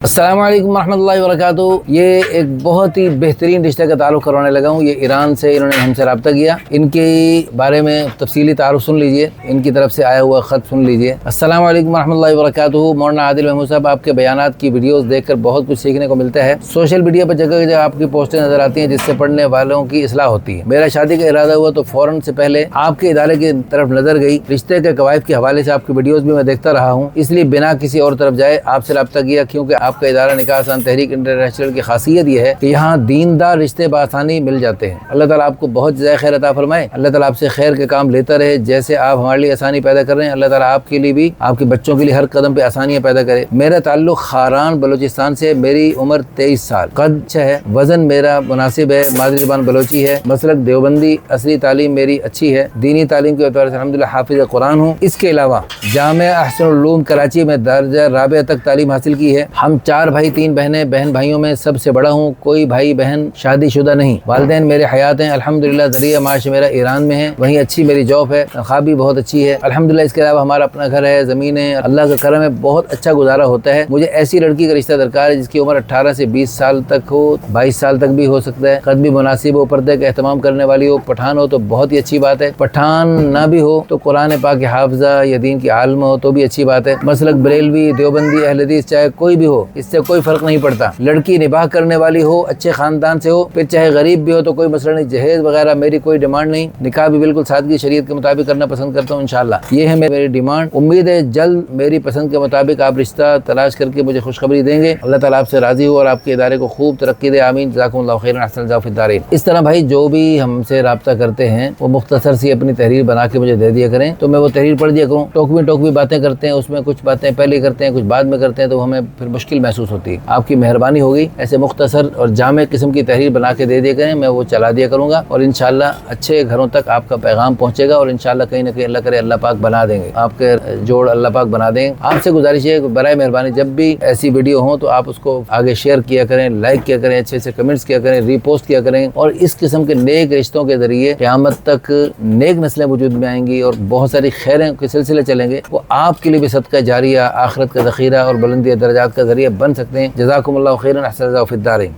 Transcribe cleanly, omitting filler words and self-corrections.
अस्सलामु अलैकुम रहमतुल्लाहि व बरकातुहू। ये एक बहुत ही बेहतरीन रिश्ते का ताल्लुक़ करवाने लगा हूँ। ये ईरान से इन्होंने हमसे रब्ता किया। इनके बारे में तफसीली तारुफ सुन लीजिए, इनकी तरफ से आया हुआ ख़त सुन लीजिए। अस्सलामु अलैकुम रहमतुल्लाहि व बरकातुहू। मौलाना आदिल महमूद साहब, आपके बयानात की वीडियोस देखकर बहुत कुछ सीखने को मिलता है। सोशल मीडिया पर जगह जगह आपकी पोस्टें नजर आती हैं जिससे पढ़ने वालों की इस्लाह होती है। मेरा शादी का इरादा हुआ तो फ़ौरन से पहले आपके इदारे की तरफ नजर गई। रिश्ते के कवायद के हवाले से आपकी वीडियोज़ भी मैं देखता रहा हूँ, इसलिए बिना किसी और तरफ जाए आपसे रब्ता किया, क्योंकि आपका इदारा निकाह तहरीक इंटरनेशनल की खासियत यह है कि यहाँ दीनदार रिश्ते बआसानी मिल जाते हैं। अल्लाह ताला आपको बहुत ज़्यादा खैर अता फरमाए। अल्लाह ताला आपसे खैर के काम लेता रहे। जैसे आप हमारे लिए आसानी पैदा कर रहे हैं, अल्लाह ताला आपके लिए भी, आपके बच्चों के लिए हर कदम पे आसानियाँ पैदा करे। मेरा ताल्लुक खारान बलोचिस्तान से। मेरी उम्र 23 साल, कद है, वजन मेरा मुनासिब है, मादरी ज़बान बलोची है, मसलक देवबंदी, असली तालीम मेरी अच्छी है, दीनी तालीम के एतबार से अल्हम्दुलिल्लाह हाफिज़ कुरान हूँ। इसके अलावा जामिया अहसनुल उलूम कराची में दर्जा राबिया तक तालीम हासिल की है। हम 4 भाई 3 बहनें, बहन भाइयों में सबसे बड़ा हूँ। कोई भाई बहन शादीशुदा नहीं। वालिदैन मेरे हयात हैं अल्हम्दुलिल्लाह। ज़रिया माश मेरा ईरान में है, वहीं अच्छी मेरी जॉब है, तनख्वाह भी बहुत अच्छी है अल्हम्दुलिल्लाह। इसके अलावा हमारा अपना घर है, ज़मीन है, अल्लाह का करम है, बहुत अच्छा गुजारा होता है। मुझे ऐसी लड़की का रिश्ता दरकार है जिसकी उम्र 18 से 20 साल तक हो, 22 साल तक भी हो सकता है, कद भी मुनासिब हो, पर्दे का एहतमाम करने वाली हो। पठान हो तो बहुत ही अच्छी बात है, पठान ना भी हो तो कुरान पाक की हाफिज़ा या दीन की आलिम हो तो भी अच्छी बात है। मसलक बरेलवी, देवबंदी, अहले हदीस, चाहे कोई भी हो, इससे कोई फर्क नहीं पड़ता। लड़की निबाह करने वाली हो, अच्छे खानदान से हो, फिर चाहे गरीब भी हो तो कोई मसला नहीं। जहेज वगैरह मेरी कोई डिमांड नहीं। निकाह भी बिल्कुल सादगी शरीयत के मुताबिक करना पसंद करता हूँ इंशाअल्लाह। ये है मेरी डिमांड। उम्मीद है जल्द मेरी पसंद के मुताबिक आप रिश्ता तलाश करके मुझे खुशखबरी देंगे। अल्लाह ताला आपसे राजी हो और आपके इदारे को खूब तरक्की दे। आमीन। जज़ाकुमुल्लाहु खैरन, अहसन जाज़ा फिद दारैन। इस तरह भाई जो भी हमसे रब्ता करते हैं वो मुख्तसर सी अपनी तहरीर बना के मुझे दे दिया करें तो मैं वो तहरीर पढ़ दिया करूँ। टोकवी बातें करते हैं, उसमें कुछ बातें पहले करते हैं, कुछ बाद में करते हैं, तो हमें फिर मुश्किल महसूस होती है। आपकी मेहरबानी होगी, ऐसे मुख्तसर और जामे किस्म की तहरीर बना के दे दिया करें, मैं वो चला दिया करूँगा और इंशाअल्लाह अच्छे घरों तक आपका पैगाम पहुँचेगा और इंशाअल्लाह कहीं ना कहीं अल्लाह करे अल्लाह पाक बना देंगे, आपके जोड़ अल्लाह पाक बना देंगे। आपसे गुजारिश है बराए मेहरबानी जब भी ऐसी वीडियो हो तो आप उसको आगे शेयर किया करें, लाइक किया करें, अच्छे से कमेंट्स किया करें, रीपोस्ट किया करें और इस किस्म के नेक रिश्तों के जरिए क़यामत तक नेक नस्लें वजूद में आएंगी और बहुत सारी खैरें के सिलसिले चलेंगे। वो आपके लिए भी सदका जारिया, आखिरत का ज़ख़ीरा और बुलंदी दर्जात का जरिया बन सकते हैं। जज़ाकुमुल्लाहु खैरन, अहसन जाज़ा फिद दारैन।